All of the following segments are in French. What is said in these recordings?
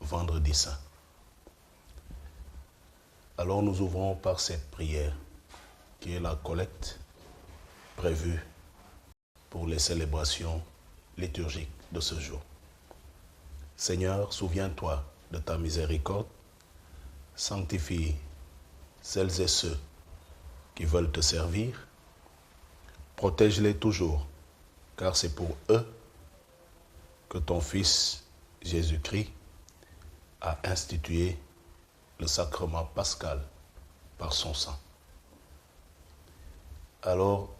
vendredi saint. Alors nous ouvrons par cette prière qui est la collecte prévue pour les célébrations liturgiques de ce jour. Seigneur, souviens-toi de ta miséricorde, sanctifie celles et ceux qui veulent te servir, protège-les toujours, car c'est pour eux que ton Fils Jésus-Christ a institué le sacrement pascal par son sang. Alors,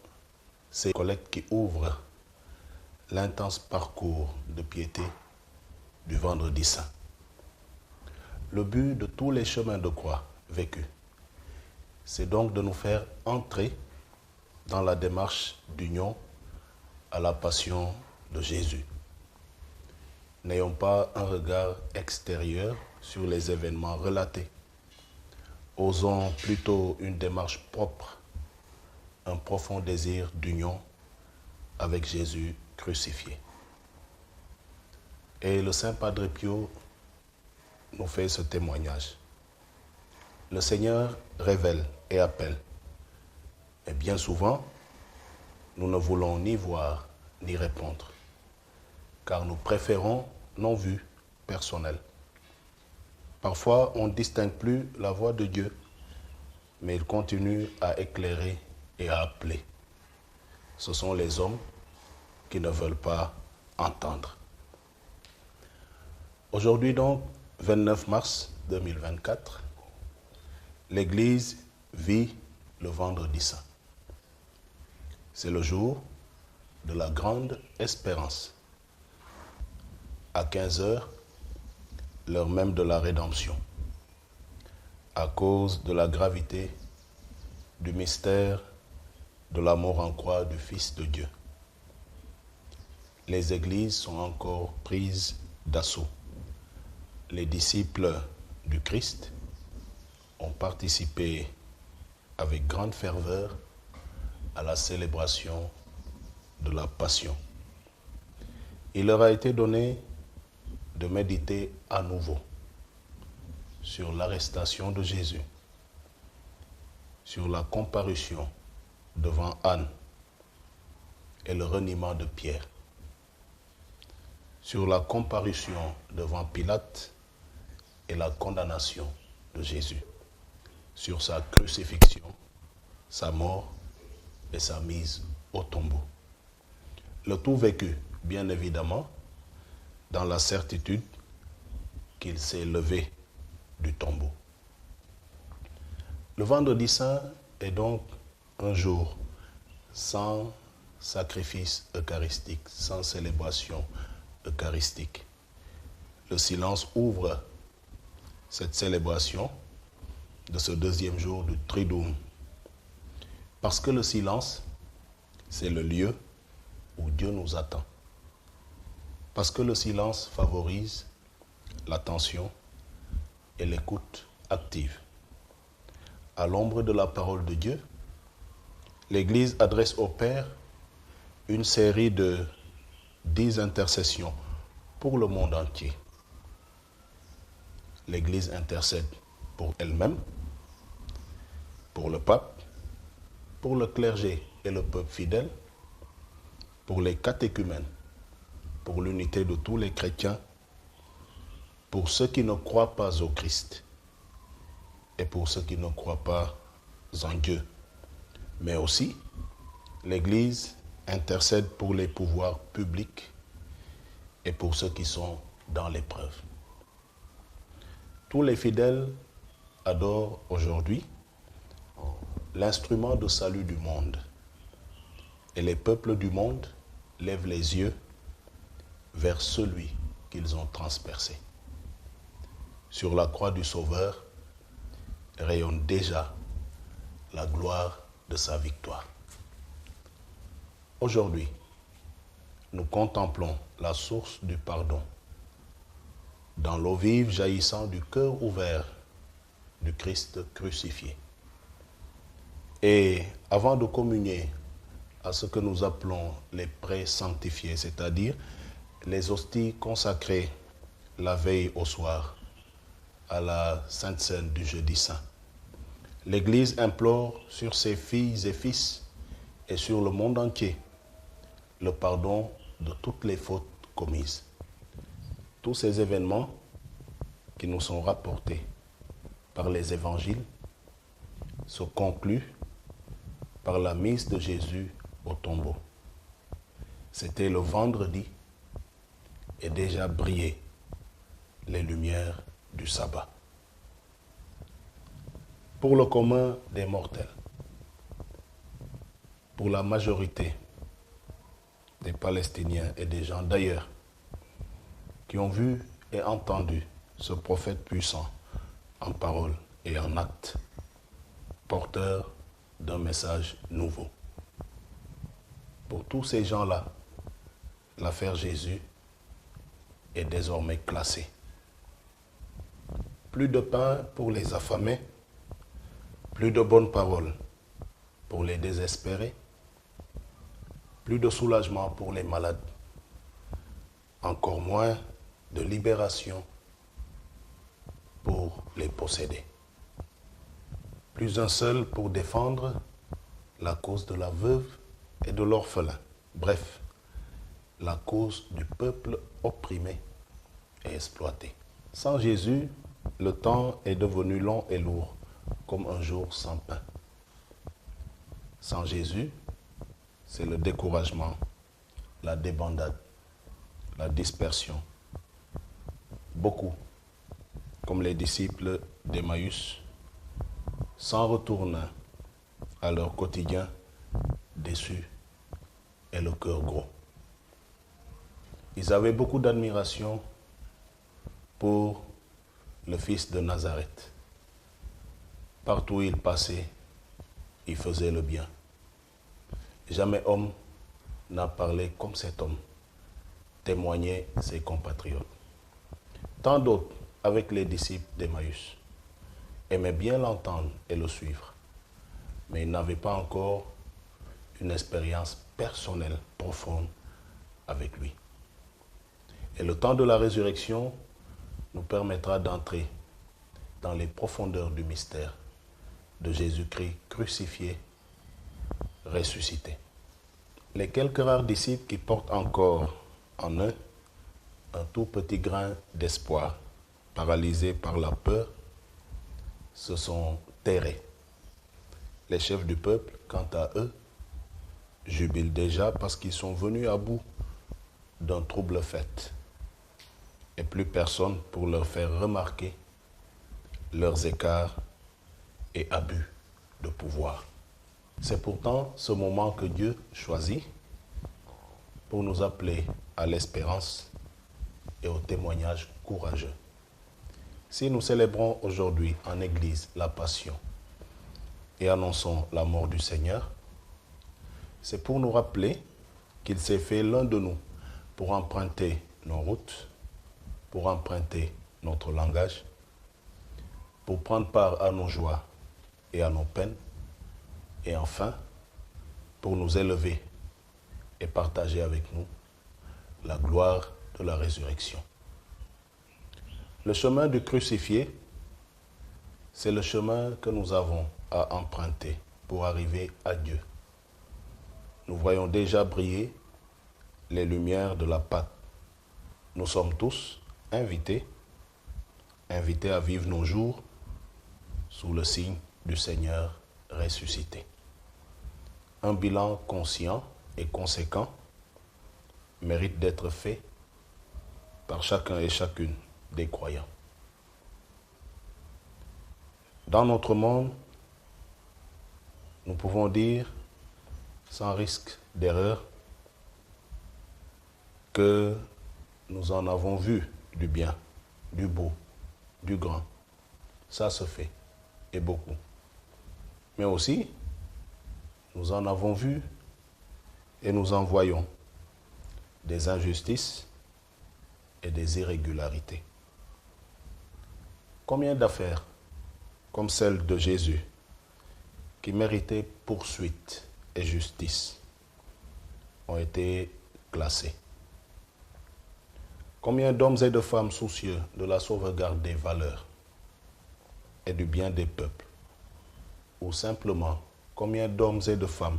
c'est une collecte qui ouvre l'intense parcours de piété du vendredi saint. Le but de tous les chemins de croix vécus, c'est donc de nous faire entrer dans la démarche d'union à la passion de Jésus. N'ayons pas un regard extérieur sur les événements relatés. Osons plutôt une démarche propre, un profond désir d'union avec Jésus crucifié. Et le Saint Padre Pio nous fait ce témoignage. Le Seigneur révèle et appelle. Mais bien souvent, nous ne voulons ni voir ni répondre, car nous préférons nos vues personnelles. Parfois, on ne distingue plus la voix de Dieu, mais il continue à éclairer et à appeler. Ce sont les hommes qui ne veulent pas entendre. Aujourd'hui donc, 29 mars 2024, l'Église vit le vendredi saint. C'est le jour de la grande espérance. À 15 heures, l'heure même de la rédemption, à cause de la gravité du mystère de la mort en croix du Fils de Dieu. Les églises sont encore prises d'assaut. Les disciples du Christ ont participé avec grande ferveur à la célébration de la Passion. Il leur a été donné de méditer à nouveau sur l'arrestation de Jésus, sur la comparution devant Anne et le reniement de Pierre, sur la comparution devant Pilate et la condamnation de Jésus, sur sa crucifixion, sa mort et sa mise au tombeau. Le tout vécu, bien évidemment, dans la certitude qu'il s'est levé du tombeau. Le vendredi saint est donc un jour sans sacrifice eucharistique, sans célébration eucharistique. Le silence ouvre cette célébration de ce deuxième jour du Triduum. Parce que le silence, c'est le lieu où Dieu nous attend. Parce que le silence favorise l'attention et l'écoute active. À l'ombre de la parole de Dieu, l'Église adresse au Père une série de 10 intercessions pour le monde entier. L'Église intercède pour elle-même, pour le pape, pour le clergé et le peuple fidèle, pour les catéchumènes, pour l'unité de tous les chrétiens, pour ceux qui ne croient pas au Christ et pour ceux qui ne croient pas en Dieu. Mais aussi, l'Église intercède pour les pouvoirs publics et pour ceux qui sont dans l'épreuve. Tous les fidèles adorent aujourd'hui l'instrument de salut du monde. Et les peuples du monde lèvent les yeux vers celui qu'ils ont transpercé. Sur la croix du Sauveur rayonne déjà la gloire de sa victoire. Aujourd'hui, nous contemplons la source du pardon dans l'eau vive jaillissant du cœur ouvert du Christ crucifié. Et avant de communier à ce que nous appelons les pré-sanctifiés, c'est-à-dire les hosties consacrées la veille au soir à la Sainte Seine du Jeudi Saint. L'Église implore sur ses filles et fils et sur le monde entier le pardon de toutes les fautes commises. Tous ces événements qui nous sont rapportés par les évangiles se concluent par la mise de Jésus au tombeau. C'était le vendredi et déjà brillaient les lumières du sabbat. Pour le commun des mortels, pour la majorité des Palestiniens et des gens d'ailleurs qui ont vu et entendu ce prophète puissant en parole et en acte, porteur d'un message nouveau. Pour tous ces gens-là, l'affaire Jésus est désormais classée. Plus de pain pour les affamés, plus de bonnes paroles pour les désespérés, plus de soulagement pour les malades, encore moins de libération pour les possédés. Plus un seul pour défendre la cause de la veuve et de l'orphelin. Bref, la cause du peuple opprimé et exploité. Sans Jésus, le temps est devenu long et lourd, comme un jour sans pain. Sans Jésus, c'est le découragement, la débandade, la dispersion. Beaucoup, comme les disciples d'Emmaüs, s'en retournent à leur quotidien déçus et le cœur gros. Ils avaient beaucoup d'admiration pour le fils de Nazareth. Partout où il passait, il faisait le bien. Jamais homme n'a parlé comme cet homme, témoignait ses compatriotes. Tant d'autres, avec les disciples d'Emmaüs, aimaient bien l'entendre et le suivre, mais ils n'avaient pas encore une expérience personnelle profonde avec lui. Et le temps de la résurrection nous permettra d'entrer dans les profondeurs du mystère de Jésus-Christ crucifié, ressuscité. Les quelques rares disciples qui portent encore en eux un tout petit grain d'espoir, paralysés par la peur, se sont terrés. Les chefs du peuple, quant à eux, jubilent déjà parce qu'ils sont venus à bout d'un trouble fait. Et plus personne pour leur faire remarquer leurs écarts et abus de pouvoir. C'est pourtant ce moment que Dieu choisit pour nous appeler à l'espérance et au témoignage courageux. Si nous célébrons aujourd'hui en Église la Passion et annonçons la mort du Seigneur, c'est pour nous rappeler qu'il s'est fait l'un de nous pour emprunter nos routes, pour emprunter notre langage, pour prendre part à nos joies et à nos peines, et enfin, pour nous élever et partager avec nous la gloire de la résurrection. Le chemin du crucifié, c'est le chemin que nous avons à emprunter pour arriver à Dieu. Nous voyons déjà briller les lumières de la Pâque. Nous sommes tous invités à vivre nos jours sous le signe du Seigneur ressuscité. Un bilan conscient et conséquent mérite d'être fait par chacun et chacune des croyants. Dans notre monde, nous pouvons dire, sans risque d'erreur, que nous en avons vu du bien, du beau, du grand. Ça se fait, et beaucoup. Mais aussi, nous en avons vu et nous en voyons des injustices et des irrégularités. Combien d'affaires comme celle de Jésus qui méritaient poursuite et justice ont été classées? Combien d'hommes et de femmes soucieux de la sauvegarde des valeurs et du bien des peuples, ou simplement combien d'hommes et de femmes,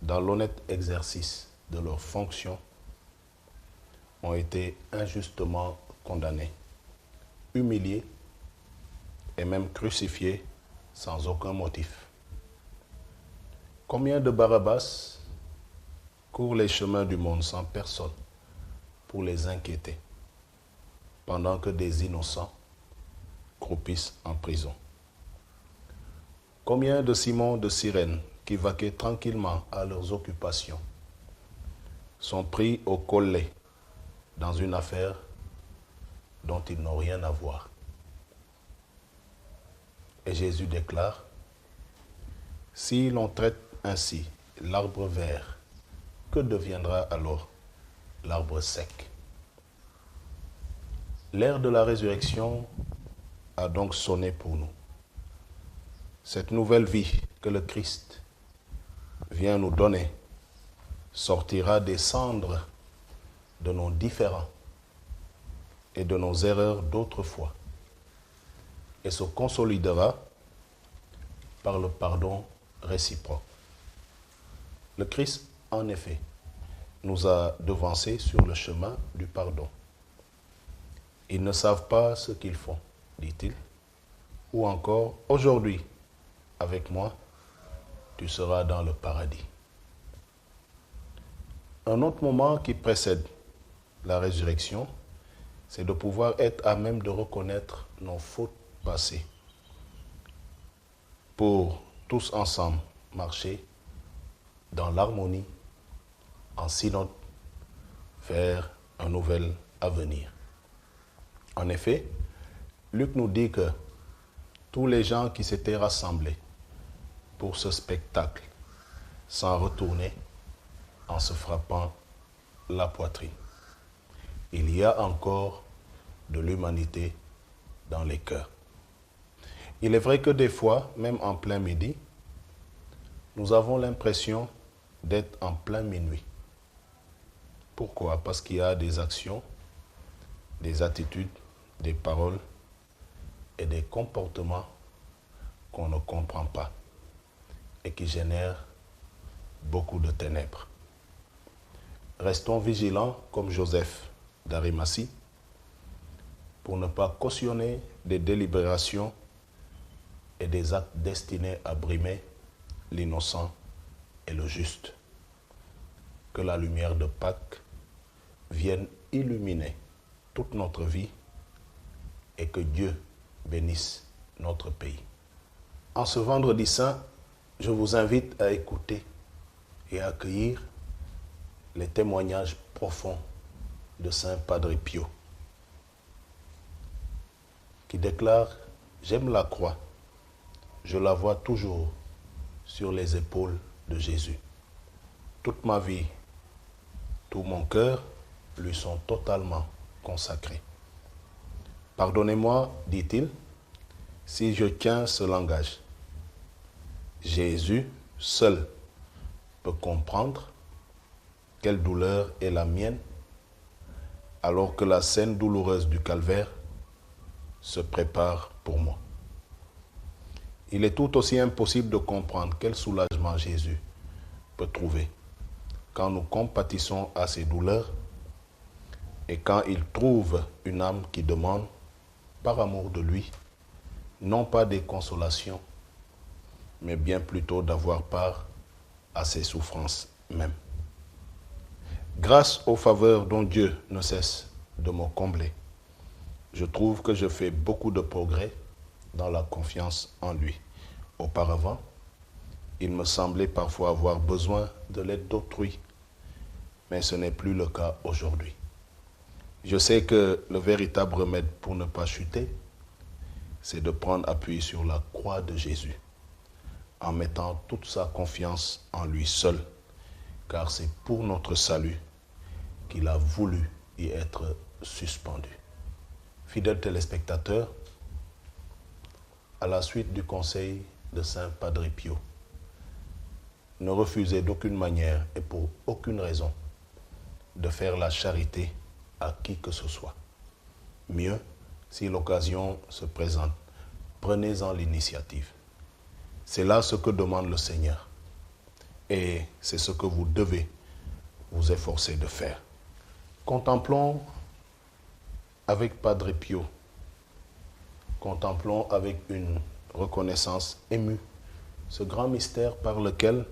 dans l'honnête exercice de leurs fonctions, ont été injustement condamnés, humiliés et même crucifiés sans aucun motif. Combien de Barabbas courent les chemins du monde sans personne pour les inquiéter, pendant que des innocents croupissent en prison. Combien de Simon de Cyrène qui vaquaient tranquillement à leurs occupations sont pris au collet dans une affaire dont ils n'ont rien à voir. Et Jésus déclare, si l'on traite ainsi l'arbre vert, que deviendra alors l'arbre sec? L'heure de la résurrection a donc sonné pour nous. Cette nouvelle vie que le Christ vient nous donner sortira des cendres de nos différends et de nos erreurs d'autrefois et se consolidera par le pardon réciproque. Le Christ, en effet, nous a devancés sur le chemin du pardon. Ils ne savent pas ce qu'ils font, dit-il. Ou encore, aujourd'hui, avec moi, tu seras dans le paradis. Un autre moment qui précède la résurrection, c'est de pouvoir être à même de reconnaître nos fautes passées pour tous ensemble marcher dans l'harmonie, en synode, vers un nouvel avenir. En effet, Luc nous dit que tous les gens qui s'étaient rassemblés pour ce spectacle s'en retournaient en se frappant la poitrine. Il y a encore de l'humanité dans les cœurs. Il est vrai que des fois, même en plein midi, nous avons l'impression d'être en plein minuit. Pourquoi? Parce qu'il y a des actions, des attitudes, des paroles et des comportements qu'on ne comprend pas et qui génèrent beaucoup de ténèbres. Restons vigilants comme Joseph d'Arimathie pour ne pas cautionner des délibérations et des actes destinés à brimer l'innocent et le juste. Que la lumière de Pâques vienne illuminer toute notre vie et que Dieu bénisse notre pays. En ce vendredi saint, je vous invite à écouter et à accueillir les témoignages profonds de Saint Padre Pio, qui déclare « J'aime la croix, je la vois toujours sur les épaules de Jésus. Toute ma vie, tout mon cœur lui sont totalement consacrés. Pardonnez-moi, dit-il, si je tiens ce langage. Jésus seul peut comprendre quelle douleur est la mienne alors que la scène douloureuse du calvaire se prépare pour moi. Il est tout aussi impossible de comprendre quel soulagement Jésus peut trouver quand nous compatissons à ses douleurs et quand il trouve une âme qui demande, par amour de lui, non pas des consolations, mais bien plutôt d'avoir part à ses souffrances mêmes. Grâce aux faveurs dont Dieu ne cesse de me combler, je trouve que je fais beaucoup de progrès dans la confiance en lui. Auparavant, il me semblait parfois avoir besoin de l'aide d'autrui, mais ce n'est plus le cas aujourd'hui. Je sais que le véritable remède pour ne pas chuter, c'est de prendre appui sur la croix de Jésus, en mettant toute sa confiance en lui seul, car c'est pour notre salut qu'il a voulu y être suspendu. Fidèles téléspectateurs, à la suite du conseil de Saint Padre Pio, ne refusez d'aucune manière et pour aucune raison de faire la charité à qui que ce soit. Mieux, si l'occasion se présente, Prenez-en l'initiative. C'est là ce que demande le Seigneur. Et c'est ce que vous devez vous efforcer de faire. Contemplons avec Padre Pio, contemplons avec une reconnaissance émue ce grand mystère par lequel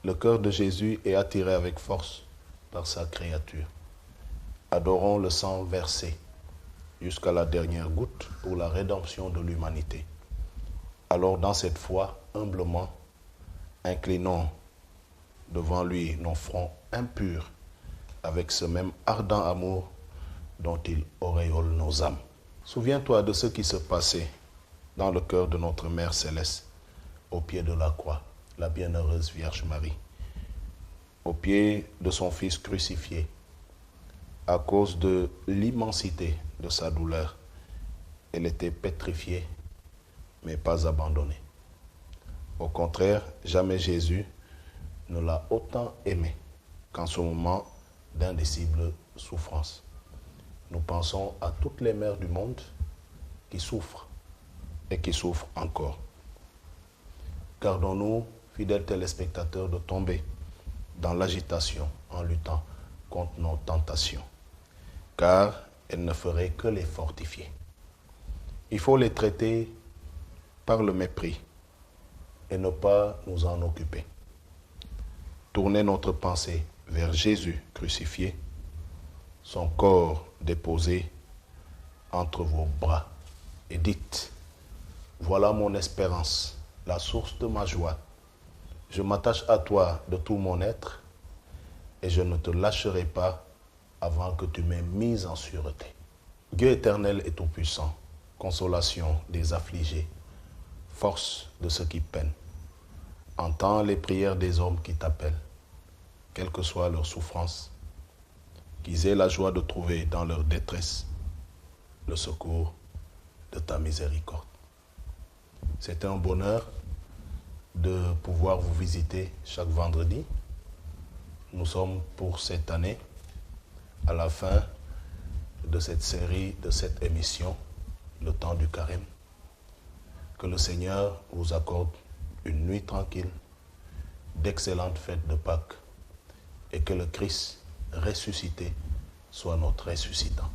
le cœur de Jésus est attiré avec force par sa créature. Adorons le sang versé jusqu'à la dernière goutte pour la rédemption de l'humanité. Alors dans cette foi, humblement, inclinons devant lui nos fronts impurs avec ce même ardent amour dont il auréole nos âmes. Souviens-toi de ce qui se passait dans le cœur de notre Mère Céleste, au pied de la croix, la bienheureuse Vierge Marie, au pied de son Fils crucifié, à cause de l'immensité de sa douleur. Elle était pétrifiée, mais pas abandonnée. Au contraire, jamais Jésus ne l'a autant aimée qu'en ce moment d'indicible souffrance. Nous pensons à toutes les mères du monde qui souffrent et qui souffrent encore. Gardons-nous, fidèles téléspectateurs, de tomber dans l'agitation en luttant contre nos tentations, car elles ne feraient que les fortifier. Il faut les traiter par le mépris et ne pas nous en occuper. Tournez notre pensée vers Jésus crucifié, son corps déposé entre vos bras, et dites: voilà mon espérance, la source de ma joie. Je m'attache à toi de tout mon être et je ne te lâcherai pas avant que tu m'aies mis en sûreté. Dieu éternel et tout-puissant, consolation des affligés, force de ceux qui peinent, entends les prières des hommes qui t'appellent, quelle que soit leur souffrance, qu'ils aient la joie de trouver dans leur détresse le secours de ta miséricorde. C'est un bonheur de pouvoir vous visiter chaque vendredi. Nous sommes pour cette année à la fin de cette série, de cette émission, le temps du carême. Que le Seigneur vous accorde une nuit tranquille, d'excellentes fêtes de Pâques, et que le Christ ressuscité soit notre ressuscitant.